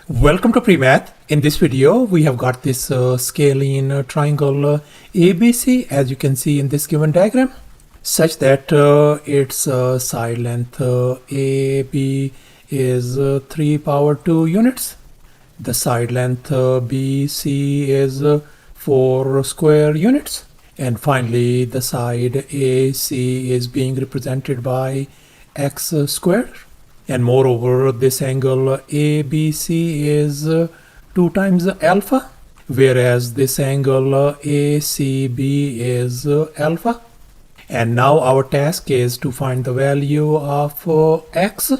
Welcome to PreMath. In this video, we have got this scalene triangle ABC, as you can see in this given diagram, such that its side length AB is 3 power 2 units. The side length BC is 4 square units. And finally, the side AC is being represented by x squared. And moreover, this angle ABC is 2 times alpha, whereas this angle ACB is alpha. And now our task is to find the value of x.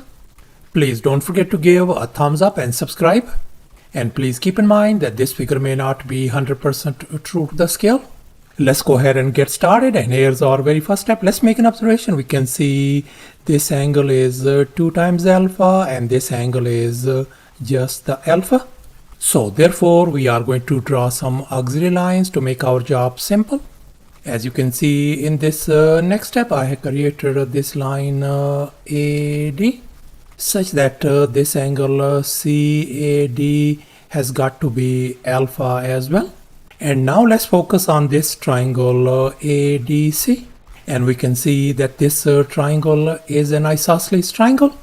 Please don't forget to give a thumbs up and subscribe. And please keep in mind that this figure may not be 100% true to the scale. Let's go ahead and get started, and here's our very first step. Let's make an observation. We can see this angle is 2 times alpha and this angle is just the alpha. So therefore we are going to draw some auxiliary lines to make our job simple. As you can see in this next step, I have created this line AD such that this angle CAD has got to be alpha as well. And now let's focus on this triangle ADC, and we can see that this triangle is an isosceles triangle,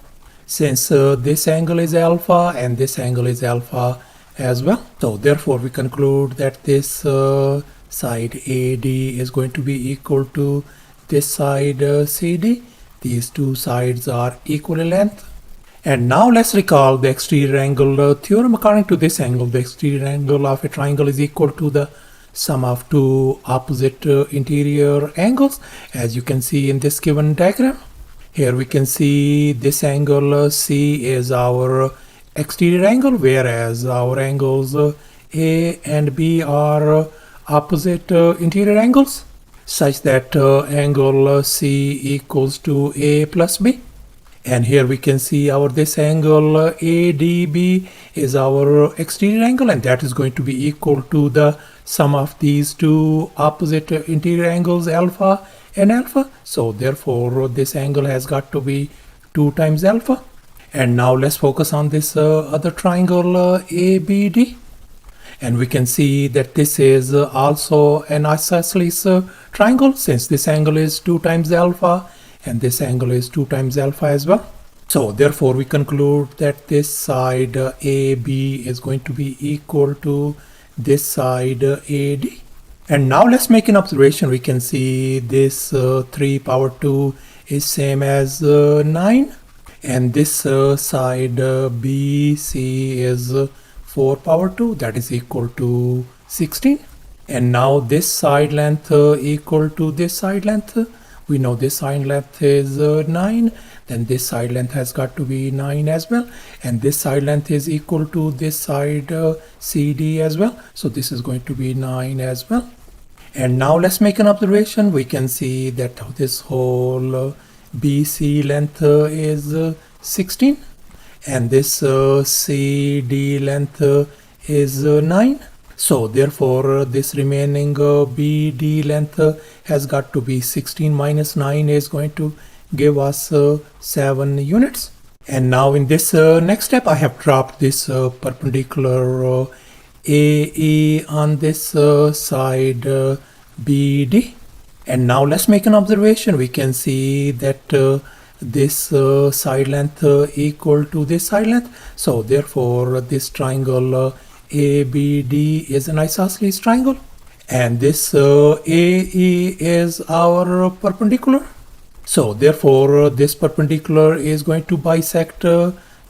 since this angle is alpha and this angle is alpha as well. So therefore we conclude that this side AD is going to be equal to this side CD. These two sides are equal in length. And now let's recall the exterior angle theorem. According to this angle, the exterior angle of a triangle is equal to the sum of two opposite interior angles, as you can see in this given diagram. Here we can see this angle C is our exterior angle, whereas our angles A and B are opposite interior angles, such that angle C equals to A plus B. And here we can see this angle ADB is our exterior angle, and that is going to be equal to the sum of these two opposite interior angles alpha and alpha. So therefore this angle has got to be 2 times alpha. And now let's focus on this other triangle ABD. And we can see that this is also an isosceles triangle, since this angle is 2 times alpha and this angle is 2 times alpha as well. So therefore we conclude that this side AB is going to be equal to this side AD. And now let's make an observation. We can see this 3 power 2 is same as 9, and this side BC is 4 power 2, that is equal to 16. And now this side length equal to this side length. We know this side length is 9, then this side length has got to be 9 as well, and this side length is equal to this side CD as well, so this is going to be 9 as well. And now let's make an observation. We can see that this whole BC length is 16, and this CD length is 9. So therefore this remaining BD length has got to be 16 minus 9 is going to give us 7 units. And now in this next step, I have dropped this perpendicular AE on this side BD. And now let's make an observation. We can see that this side length equal to this side length. So therefore this triangle ABD is an isosceles triangle, and this AE is our perpendicular. So therefore this perpendicular is going to bisect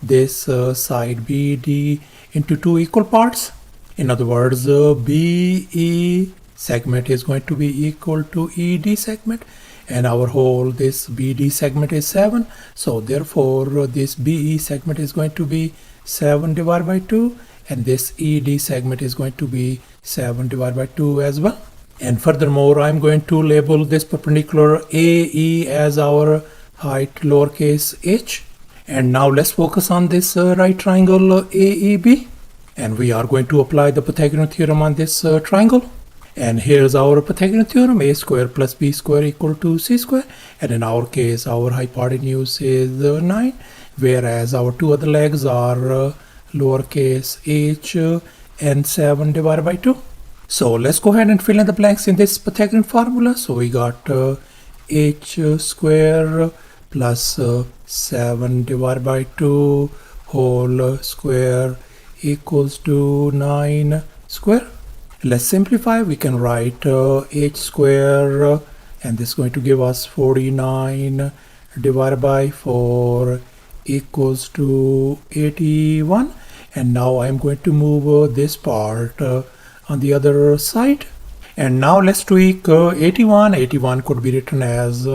this side BD into 2 equal parts. In other words, BE segment is going to be equal to ED segment, and our whole this BD segment is 7. So therefore this BE segment is going to be 7 divided by 2, and this ED segment is going to be 7 divided by 2 as well. And furthermore, I'm going to label this perpendicular AE as our height lowercase h. And now let's focus on this right triangle AEB, and we are going to apply the Pythagorean theorem on this triangle. And here's our Pythagorean theorem: a square plus b square equal to c square. And in our case, our hypotenuse is 9, whereas our two other legs are lowercase h and 7 divided by 2. So let's go ahead and fill in the blanks in this Pythagorean formula. So we got h square plus 7 divided by 2 whole square equals to 9 square. Let's simplify. We can write h square and this is going to give us 49 divided by 4 equals to 81. And now I'm going to move this part on the other side. And now let's tweak 81. 81 could be written as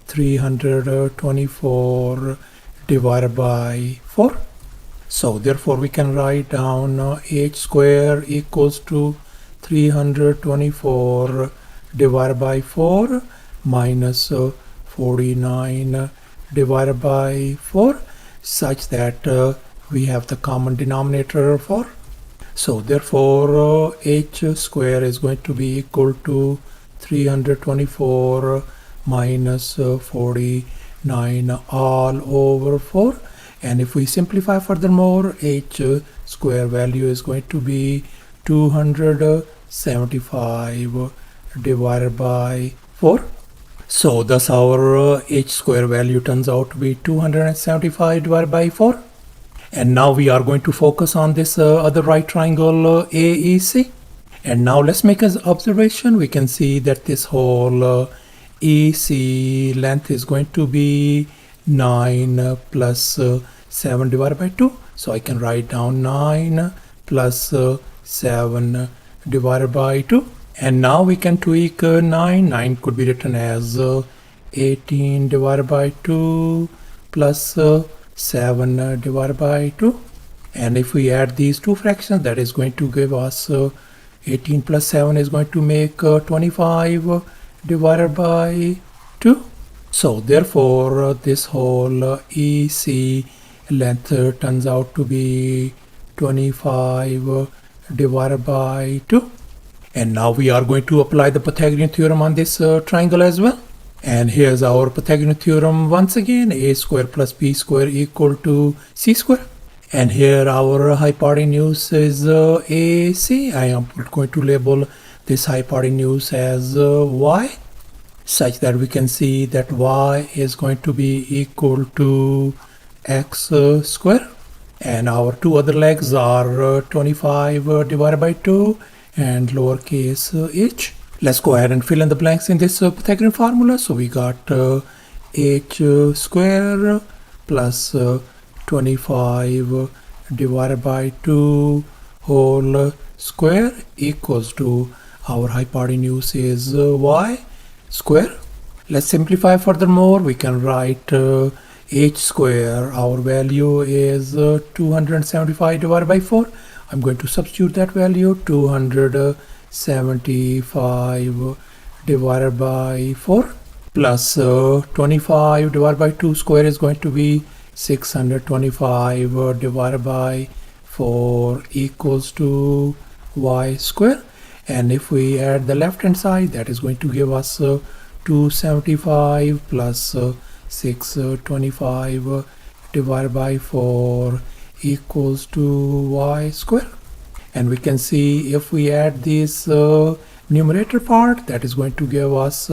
324 divided by 4. So therefore we can write down h square equals to 324 divided by 4 minus 49 divided by 4, such that we have the common denominator 4. So therefore h square is going to be equal to 324 minus 49 all over 4. And if we simplify furthermore, h square value is going to be 275 divided by 4. So thus our h square value turns out to be 275 divided by 4. And now we are going to focus on this other right triangle AEC. And now let's make an observation. We can see that this whole EC length is going to be 9 plus 7 divided by 2. So I can write down 9 plus 7 divided by 2. And now we can tweak 9. 9 could be written as 18 divided by 2 plus 7 divided by 2. And if we add these two fractions, that is going to give us 18 plus 7 is going to make 25 divided by 2. So therefore this whole EC length turns out to be 25 divided by 2. And now we are going to apply the Pythagorean theorem on this triangle as well. And here's our Pythagorean theorem once again. A square plus b square equal to c square. And here our hypotenuse is AC. I am going to label this hypotenuse as y, such that we can see that y is going to be equal to x square. And our two other legs are 25 divided by 2 and lowercase h. Let's go ahead and fill in the blanks in this Pythagorean formula. So we got h square plus 25 divided by 2 whole square equals to our hypotenuse is y square. Let's simplify furthermore. We can write h square, our value is 275 divided by 4. I'm going to substitute that value, 275 divided by 4 plus 25 divided by 2 square is going to be 625 divided by 4 equals to y square. And if we add the left hand side, that is going to give us 275 plus 625 divided by 4 equals to y square. And we can see if we add this numerator part, that is going to give us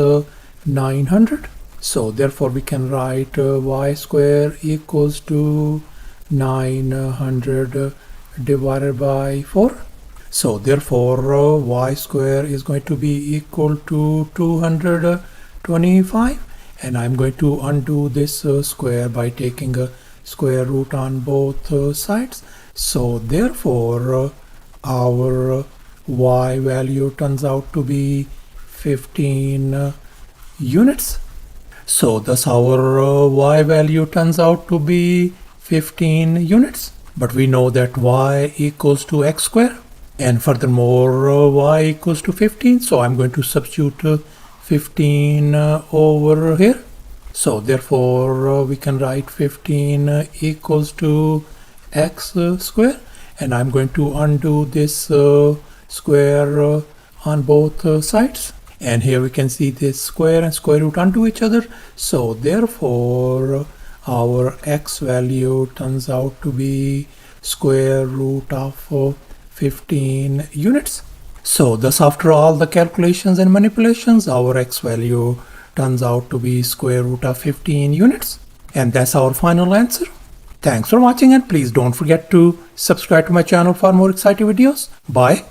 900. So therefore we can write y square equals to 900 divided by 4. So therefore y square is going to be equal to 225. And I'm going to undo this square by taking a square root on both sides. So therefore our y value turns out to be 15 units. So thus our y value turns out to be 15 units. But we know that y equals to x square. And furthermore y equals to 15. So I'm going to substitute 15 over here. So therefore we can write 15 equals to x square. And I'm going to undo this square on both sides. And here we can see this square and square root undo each other. So therefore our x value turns out to be square root of 15 units. So thus after all the calculations and manipulations, our x value turns out to be square root of 15 units. And that's our final answer. Thanks for watching, and please don't forget to subscribe to my channel for more exciting videos. Bye.